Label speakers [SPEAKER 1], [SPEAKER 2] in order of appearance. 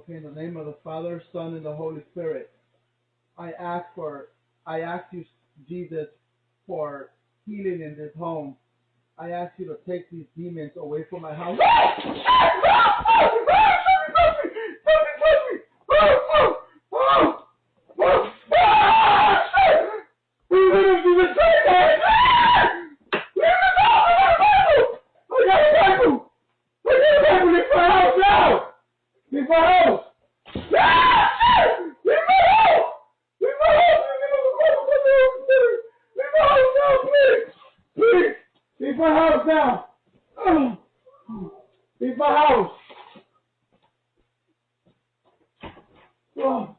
[SPEAKER 1] Okay, in the name of the Father, Son, and the Holy Spirit, I ask you, Jesus, for healing in this home. I ask you to take these demons away from my house. Leave my house! Leave my house! Leave my house! Leave my house now, please! Please! Leave my house now! Leave my house! Oh.